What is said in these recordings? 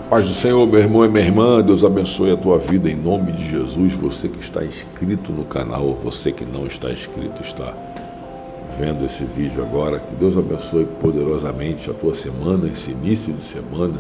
Paz do Senhor, meu irmão e minha irmã, Deus abençoe a tua vida em nome de Jesus. Você que está inscrito no canal, ou você que não está inscrito, está vendo esse vídeo agora, que Deus abençoe poderosamente a tua semana, esse início de semana.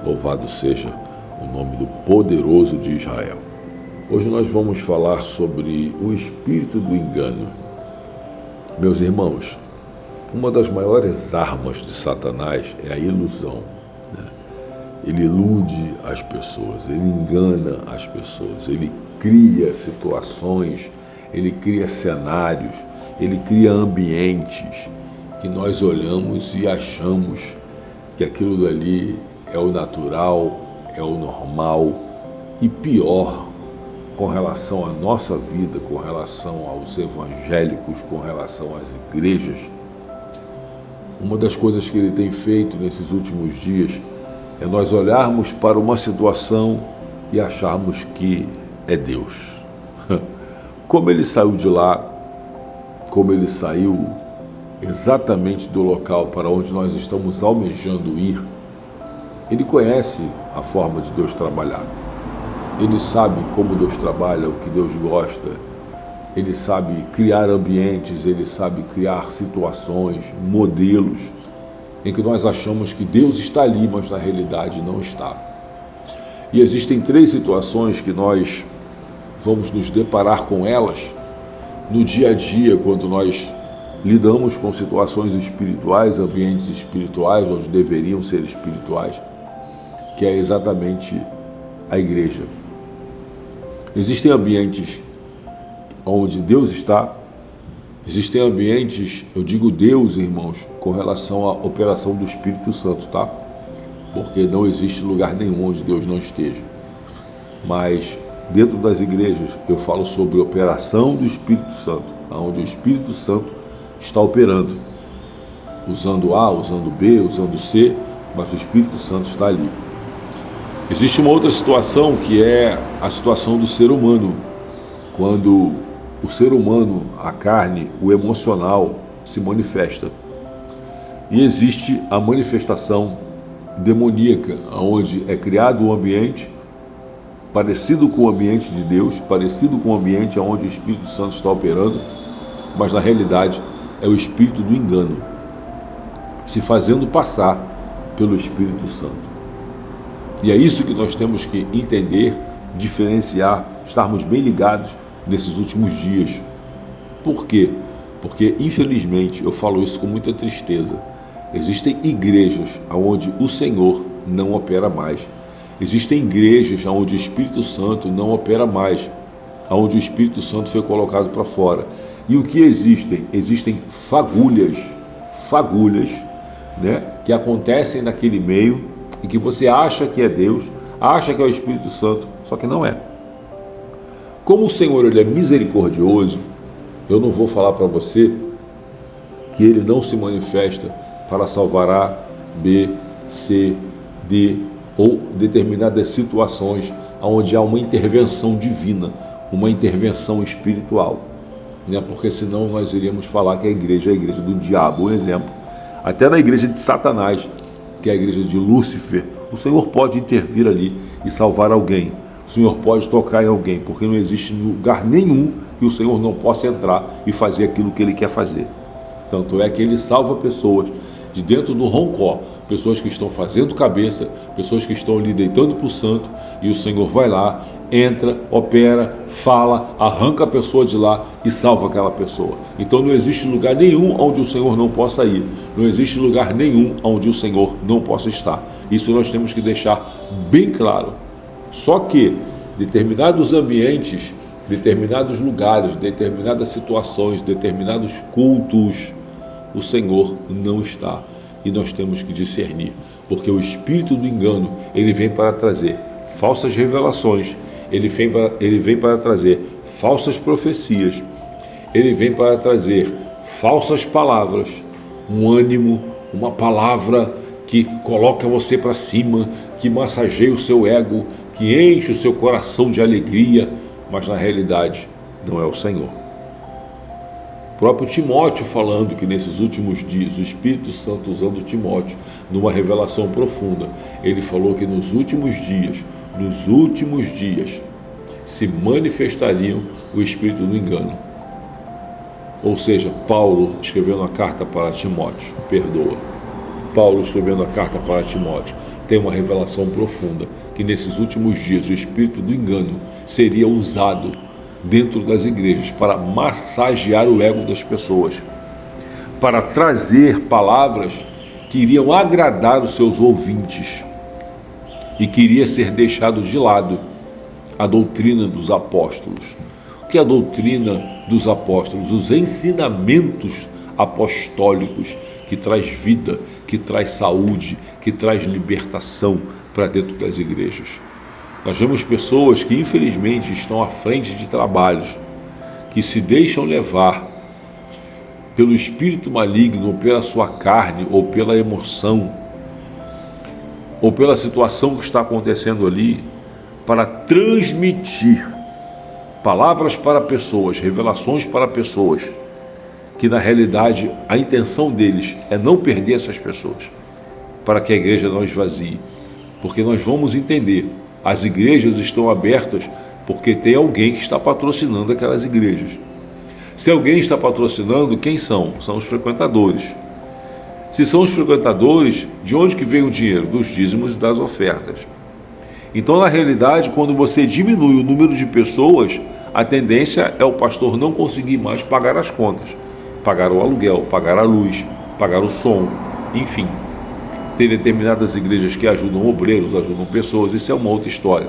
Louvado seja o nome do poderoso de Israel. Hoje nós vamos falar sobre o espírito do engano. Meus irmãos, uma das maiores armas de Satanás é a ilusão. Ele ilude as pessoas, ele engana as pessoas, ele cria situações, ele cria cenários, ele cria ambientes que nós olhamos e achamos que aquilo dali é o natural, é o normal e pior com relação à nossa vida, com relação aos evangélicos, com relação às igrejas. Uma das coisas que ele tem feito nesses últimos dias é nós olharmos para uma situação e acharmos que é Deus. Como ele saiu de lá, como ele saiu exatamente do local para onde nós estamos almejando ir, ele conhece a forma de Deus trabalhar. Ele sabe como Deus trabalha, o que Deus gosta. Ele sabe criar ambientes, ele sabe criar situações, modelos em que nós achamos que Deus está ali, mas na realidade não está. E existem três situações que nós vamos nos deparar com elas no dia a dia, quando nós lidamos com situações espirituais, ambientes espirituais, onde deveriam ser espirituais, que é exatamente a igreja. Existem ambientes onde Deus está. Existem ambientes, eu digo Deus, irmãos, com relação à operação do Espírito Santo, tá? Porque não existe lugar nenhum onde Deus não esteja. Mas dentro das igrejas eu falo sobre a operação do Espírito Santo, onde o Espírito Santo está operando, usando A, usando B, usando C, mas o Espírito Santo está ali. Existe uma outra situação que é a situação do ser humano, quando o ser humano, a carne, o emocional se manifesta. E existe a manifestação demoníaca, onde é criado um ambiente parecido com o ambiente de Deus, parecido com o ambiente onde o Espírito Santo está operando, mas na realidade é o espírito do engano, se fazendo passar pelo Espírito Santo. E é isso que nós temos que entender, diferenciar, estarmos bem ligados nesses últimos dias. Por quê? Porque, infelizmente, eu falo isso com muita tristeza, existem igrejas onde o Senhor não opera mais. Existem igrejas onde o Espírito Santo não opera mais, onde o Espírito Santo foi colocado para fora. E o que existem? Existem fagulhas, né, que acontecem naquele meio, em que você acha que é Deus, acha que é o Espírito Santo, só que não é. Como o Senhor ele é misericordioso, eu não vou falar para você que ele não se manifesta para salvar A, B, C, D ou determinadas situações onde há uma intervenção divina, uma intervenção espiritual, né? Porque senão nós iríamos falar que a igreja é a igreja do diabo. Um exemplo, até na igreja de Satanás, que é a igreja de Lúcifer, o Senhor pode intervir ali e salvar alguém. O Senhor pode tocar em alguém, porque não existe lugar nenhum que o Senhor não possa entrar e fazer aquilo que Ele quer fazer. Tanto é que Ele salva pessoas de dentro do roncó, pessoas que estão fazendo cabeça, pessoas que estão ali deitando para o santo, e o Senhor vai lá, entra, opera, fala, arranca a pessoa de lá e salva aquela pessoa. Então não existe lugar nenhum onde o Senhor não possa ir, não existe lugar nenhum onde o Senhor não possa estar. Isso nós temos que deixar bem claro. Só que determinados ambientes, determinados lugares, determinadas situações, determinados cultos, o Senhor não está. E nós temos que discernir, porque o espírito do engano, ele vem para trazer falsas revelações, ele vem para trazer falsas profecias, ele vem para trazer falsas palavras, um ânimo, uma palavra que coloca você para cima, que massageia o seu ego, que enche o seu coração de alegria, mas na realidade não é o Senhor. O próprio Timóteo falando que nesses últimos dias, o Espírito Santo usando Timóteo numa revelação profunda, ele falou que nos últimos dias, se manifestariam o espírito do engano. Ou seja, Paulo escrevendo a carta para Timóteo, Paulo escrevendo a carta para Timóteo, tem uma revelação profunda, que nesses últimos dias o espírito do engano seria usado dentro das igrejas para massagear o ego das pessoas, para trazer palavras que iriam agradar os seus ouvintes e que iria ser deixado de lado a doutrina dos apóstolos. O que é a doutrina dos apóstolos? Os ensinamentos apostólicos que traz vida, que traz saúde, que traz libertação para dentro das igrejas. Nós vemos pessoas que infelizmente estão à frente de trabalhos, que se deixam levar pelo espírito maligno, ou pela sua carne, ou pela emoção, ou pela situação que está acontecendo ali, para transmitir palavras para pessoas, revelações para pessoas, que na realidade a intenção deles é não perder essas pessoas, para que a igreja não esvazie. Porque nós vamos entender, as igrejas estão abertas porque tem alguém que está patrocinando aquelas igrejas. Se alguém está patrocinando, quem são? São os frequentadores. Se são os frequentadores, de onde que vem o dinheiro? Dos dízimos e das ofertas. Então, na realidade, quando você diminui o número de pessoas, a tendência é o pastor não conseguir mais pagar as contas, pagar o aluguel, pagar a luz, pagar o som, enfim. Tem determinadas igrejas que ajudam obreiros, ajudam pessoas, isso é uma outra história.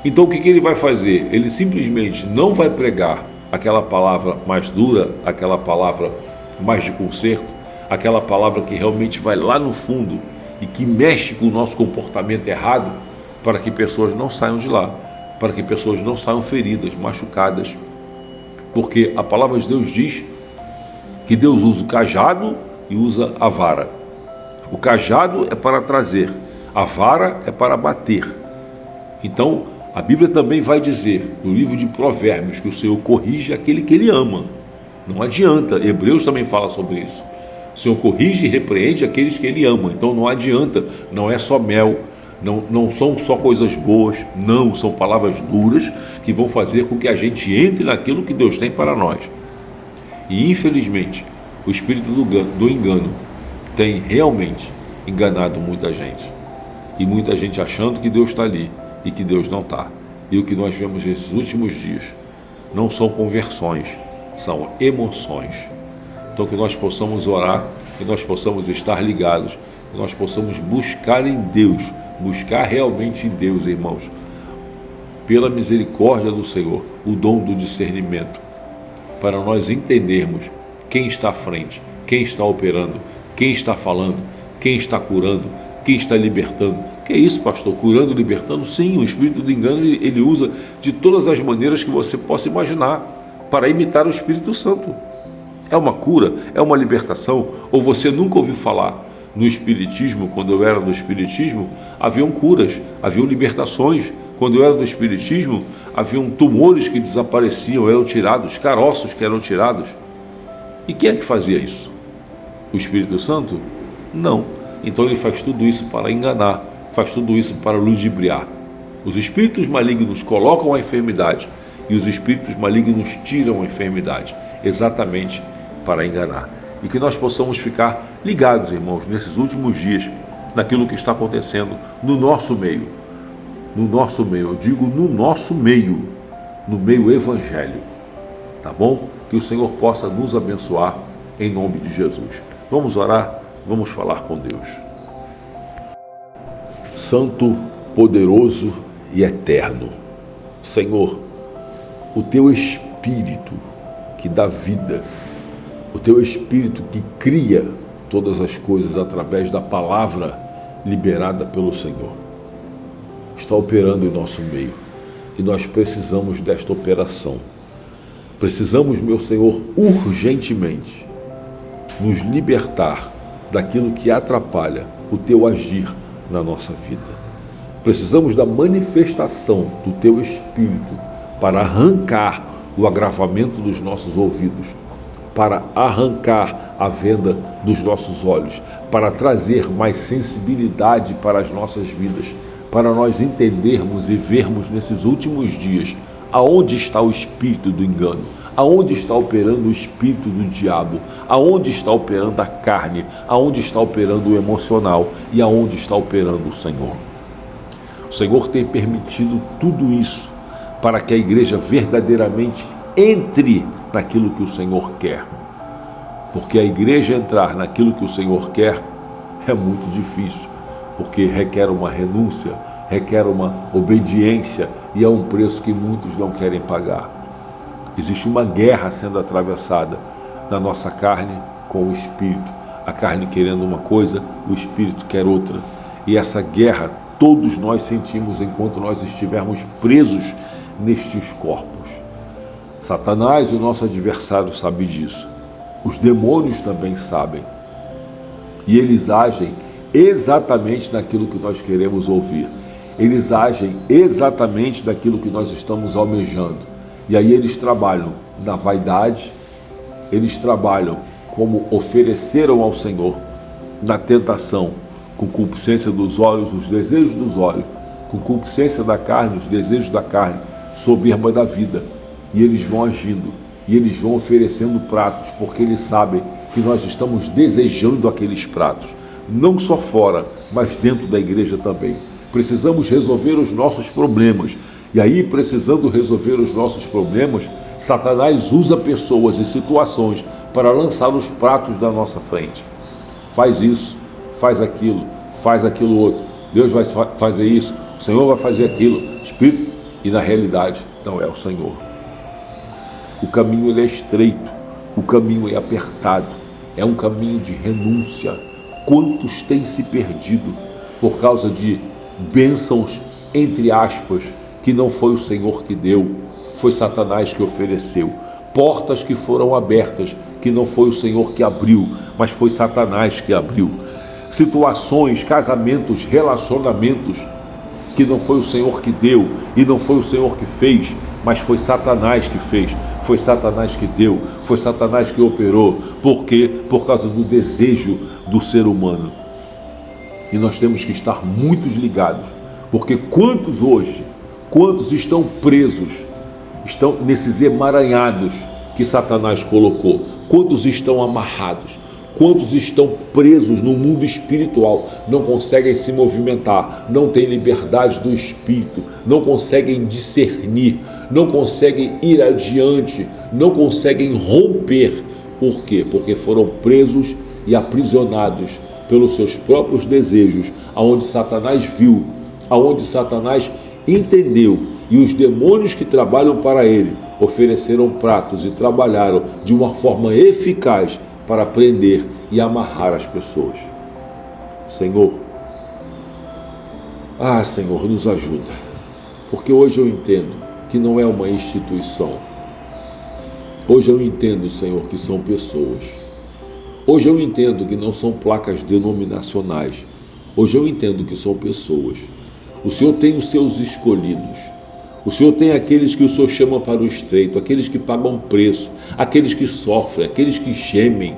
Então, o que ele vai fazer? Ele simplesmente não vai pregar aquela palavra mais dura, aquela palavra mais de conserto, aquela palavra que realmente vai lá no fundo e que mexe com o nosso comportamento errado, para que pessoas não saiam de lá, para que pessoas não saiam feridas, machucadas. Porque a palavra de Deus diz que Deus usa o cajado e usa a vara. O cajado é para trazer, a vara é para bater. Então, a Bíblia também vai dizer, no livro de Provérbios, que o Senhor corrige aquele que Ele ama. Não adianta, Hebreus também fala sobre isso. O Senhor corrige e repreende aqueles que Ele ama. Então não adianta, não é só mel, não são só coisas boas, não, são palavras duras que vão fazer com que a gente entre naquilo que Deus tem para nós. E infelizmente, o espírito do engano tem realmente enganado muita gente. E muita gente achando que Deus está ali e que Deus não está. E o que nós vemos nesses últimos dias não são conversões, são emoções. Então que nós possamos orar, que nós possamos estar ligados, que nós possamos buscar em Deus, buscar realmente em Deus, irmãos, pela misericórdia do Senhor, o dom do discernimento, para nós entendermos quem está à frente, quem está operando, quem está falando, quem está curando, quem está libertando. Que é isso, pastor? Curando e libertando? Sim, o espírito do engano ele usa de todas as maneiras que você possa imaginar para imitar o Espírito Santo. É uma cura? É uma libertação? Ou você nunca ouviu falar? No Espiritismo, quando eu era no Espiritismo, haviam curas, haviam libertações. Quando eu era no Espiritismo, haviam tumores que desapareciam, eram tirados, caroços que eram tirados. E quem é que fazia isso? O Espírito Santo? Não. Então ele faz tudo isso para enganar, faz tudo isso para ludibriar. Os espíritos malignos colocam a enfermidade e os espíritos malignos tiram a enfermidade, exatamente para enganar. E que nós possamos ficar ligados, irmãos, nesses últimos dias, naquilo que está acontecendo no nosso meio. No nosso meio, eu digo no nosso meio, no meio evangélico. Tá bom? Que o Senhor possa nos abençoar em nome de Jesus. Vamos orar, vamos falar com Deus. Santo, poderoso e eterno, Senhor, o Teu Espírito que dá vida, o Teu Espírito que cria todas as coisas através da palavra liberada pelo Senhor, está operando em nosso meio e nós precisamos desta operação. Precisamos, meu Senhor, urgentemente nos libertar daquilo que atrapalha o Teu agir na nossa vida. Precisamos da manifestação do Teu Espírito para arrancar o agravamento dos nossos ouvidos para arrancar a venda dos nossos olhos, para trazer mais sensibilidade para as nossas vidas, para nós entendermos e vermos nesses últimos dias aonde está o espírito do engano, aonde está operando o espírito do diabo, aonde está operando a carne, aonde está operando o emocional e aonde está operando o Senhor. O Senhor tem permitido tudo isso para que a igreja verdadeiramente entre naquilo que o Senhor quer. Porque a igreja entrar naquilo que o Senhor quer é muito difícil, porque requer uma renúncia, requer uma obediência e é um preço que muitos não querem pagar. Existe uma guerra sendo atravessada na nossa carne com o Espírito. A carne querendo uma coisa, o Espírito quer outra. E essa guerra todos nós sentimos enquanto nós estivermos presos nestes corpos. Satanás, o nosso adversário, sabe disso. Os demônios também sabem. E eles agem exatamente naquilo que nós queremos ouvir. Eles agem exatamente naquilo que nós estamos almejando. E aí eles trabalham na vaidade, eles trabalham como ofereceram ao Senhor, na tentação, concupiscência dos olhos, os desejos dos olhos, concupiscência da carne, os desejos da carne, soberba da vida. E eles vão agindo, e eles vão oferecendo pratos, porque eles sabem que nós estamos desejando aqueles pratos, não só fora, mas dentro da igreja também. Precisamos resolver os nossos problemas. E aí, precisando resolver os nossos problemas, Satanás usa pessoas e situações para lançar os pratos da nossa frente. Faz isso, faz aquilo outro. Deus vai fazer isso, o Senhor vai fazer aquilo. Espírito, e na realidade não é o Senhor. O caminho ele é estreito, o caminho é apertado, é um caminho de renúncia. Quantos têm se perdido por causa de bênçãos, entre aspas, que não foi o Senhor que deu, foi Satanás que ofereceu. Portas que foram abertas, que não foi o Senhor que abriu, mas foi Satanás que abriu. Situações, casamentos, relacionamentos, que não foi o Senhor que deu e não foi o Senhor que fez, mas foi Satanás que fez, foi Satanás que deu, foi Satanás que operou. Por quê? Por causa do desejo do ser humano. E nós temos que estar muito ligados, porque quantos estão presos, estão nesses emaranhados que Satanás colocou, quantos estão amarrados, quantos estão presos no mundo espiritual, não conseguem se movimentar, não têm liberdade do espírito, não conseguem discernir, não conseguem ir adiante, não conseguem romper. Por quê? Porque foram presos e aprisionados pelos seus próprios desejos, aonde Satanás viu, aonde Satanás entendeu, e os demônios que trabalham para ele ofereceram pratos e trabalharam de uma forma eficaz para prender e amarrar as pessoas. Senhor, Senhor, nos ajuda, porque hoje eu entendo que não é uma instituição. Hoje eu entendo, Senhor, que são pessoas. Hoje eu entendo que não são placas denominacionais. Hoje eu entendo que são pessoas. O Senhor tem os seus escolhidos. O Senhor tem aqueles que o Senhor chama para o estreito, aqueles que pagam preço, aqueles que sofrem, aqueles que gemem,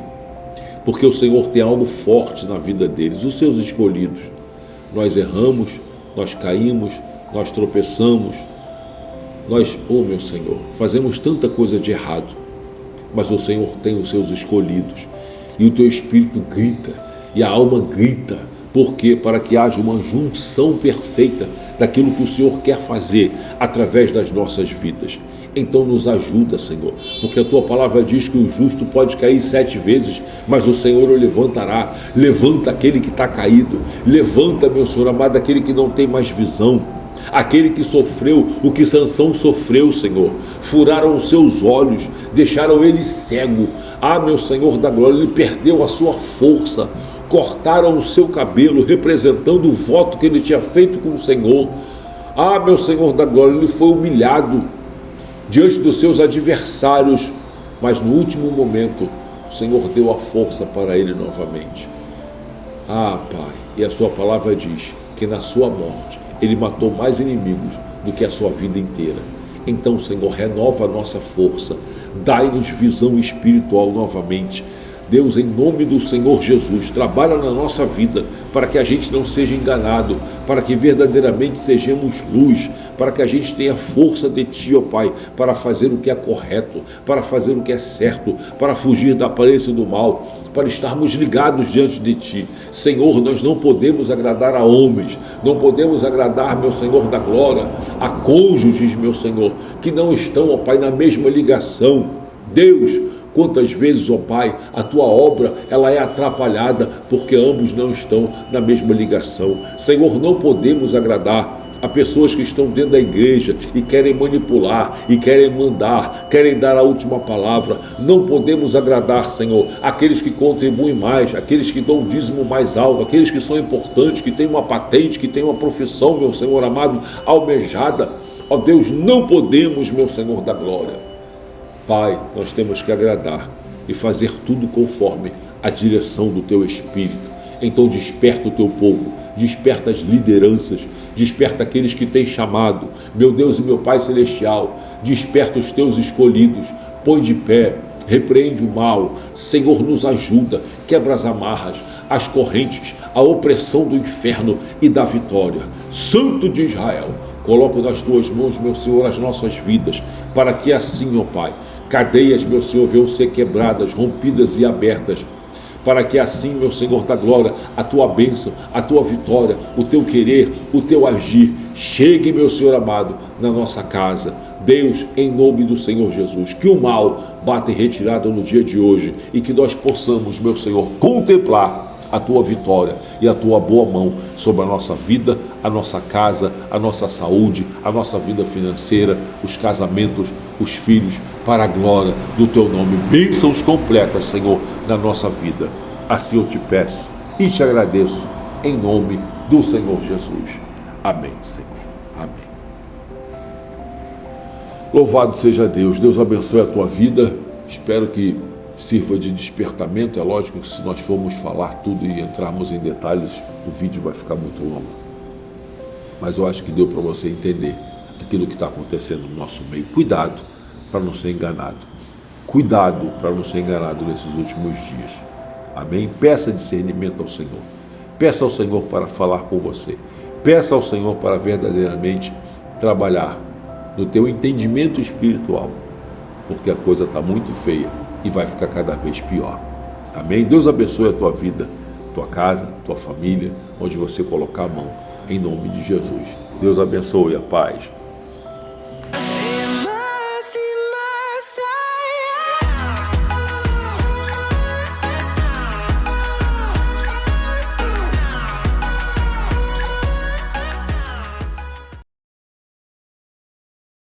porque o Senhor tem algo forte na vida deles, os seus escolhidos. Nós erramos, nós caímos, nós tropeçamos, nós, meu Senhor, fazemos tanta coisa de errado, mas o Senhor tem os seus escolhidos, e o teu espírito grita, e a alma grita. Por quê? Para que haja uma junção perfeita daquilo que o Senhor quer fazer através das nossas vidas. Então nos ajuda, Senhor, porque a tua palavra diz que o justo pode cair 7 vezes, mas o Senhor o levantará. Levanta aquele que está caído, levanta, meu Senhor amado, aquele que não tem mais visão, aquele que sofreu o que Sansão sofreu, Senhor. Furaram os seus olhos, deixaram ele cego. Meu Senhor da glória, ele perdeu a sua força. Cortaram o seu cabelo, representando o voto que ele tinha feito com o Senhor. Meu Senhor da glória, ele foi humilhado diante dos seus adversários, mas no último momento, o Senhor deu a força para ele novamente. Pai, e a sua palavra diz que na sua morte, ele matou mais inimigos do que a sua vida inteira. Então, Senhor, renova a nossa força, dai-nos visão espiritual novamente. Deus, em nome do Senhor Jesus, trabalha na nossa vida para que a gente não seja enganado, para que verdadeiramente sejamos luz, para que a gente tenha força de Ti, ó Pai, para fazer o que é correto, para fazer o que é certo, para fugir da aparência do mal, para estarmos ligados diante de Ti. Senhor, nós não podemos agradar a homens, não podemos agradar, meu Senhor da glória, a cônjuges, meu Senhor, que não estão, ó Pai, na mesma ligação. Deus, quantas vezes, ó Pai, a Tua obra ela é atrapalhada porque ambos não estão na mesma ligação. Senhor, não podemos agradar a pessoas que estão dentro da igreja e querem manipular, e querem mandar, querem dar a última palavra. Não podemos agradar, Senhor, aqueles que contribuem mais, aqueles que dão o dízimo mais alto, aqueles que são importantes, que têm uma patente, que têm uma profissão, meu Senhor amado, almejada. Ó Deus, não podemos, meu Senhor da glória. Pai, nós temos que agradar e fazer tudo conforme a direção do Teu Espírito. Então desperta o Teu povo, desperta as lideranças, desperta aqueles que têm chamado, meu Deus e meu Pai Celestial, desperta os Teus escolhidos, põe de pé, repreende o mal, Senhor, nos ajuda, quebra as amarras, as correntes, a opressão do inferno e da vitória. Santo de Israel, coloco nas Tuas mãos, meu Senhor, as nossas vidas, para que assim, ó Pai, cadeias, meu Senhor, venham ser quebradas, rompidas e abertas, para que assim, meu Senhor da glória, a Tua bênção, a Tua vitória, o Teu querer, o Teu agir, chegue, meu Senhor amado, na nossa casa. Deus, em nome do Senhor Jesus, que o mal bata em retirada no dia de hoje e que nós possamos, meu Senhor, contemplar a Tua vitória e a Tua boa mão sobre a nossa vida, a nossa casa, a nossa saúde, a nossa vida financeira, os casamentos, os filhos, para a glória do Teu nome. Bênçãos completas, Senhor, na nossa vida. Assim eu te peço e te agradeço, em nome do Senhor Jesus. Amém, Senhor. Amém. Louvado seja Deus. Deus abençoe a tua vida. Espero que sirva de despertamento. É lógico que se nós formos falar tudo e entrarmos em detalhes, o vídeo vai ficar muito longo. Mas eu acho que deu para você entender aquilo que está acontecendo no nosso meio. Cuidado para não ser enganado. Cuidado para não ser enganado nesses últimos dias. Amém? Peça discernimento ao Senhor. Peça ao Senhor para falar com você. Peça ao Senhor para verdadeiramente trabalhar no teu entendimento espiritual, porque a coisa está muito feia e vai ficar cada vez pior. Amém? Deus abençoe a tua vida, tua casa, tua família, onde você colocar a mão, em nome de Jesus. Deus abençoe, a paz.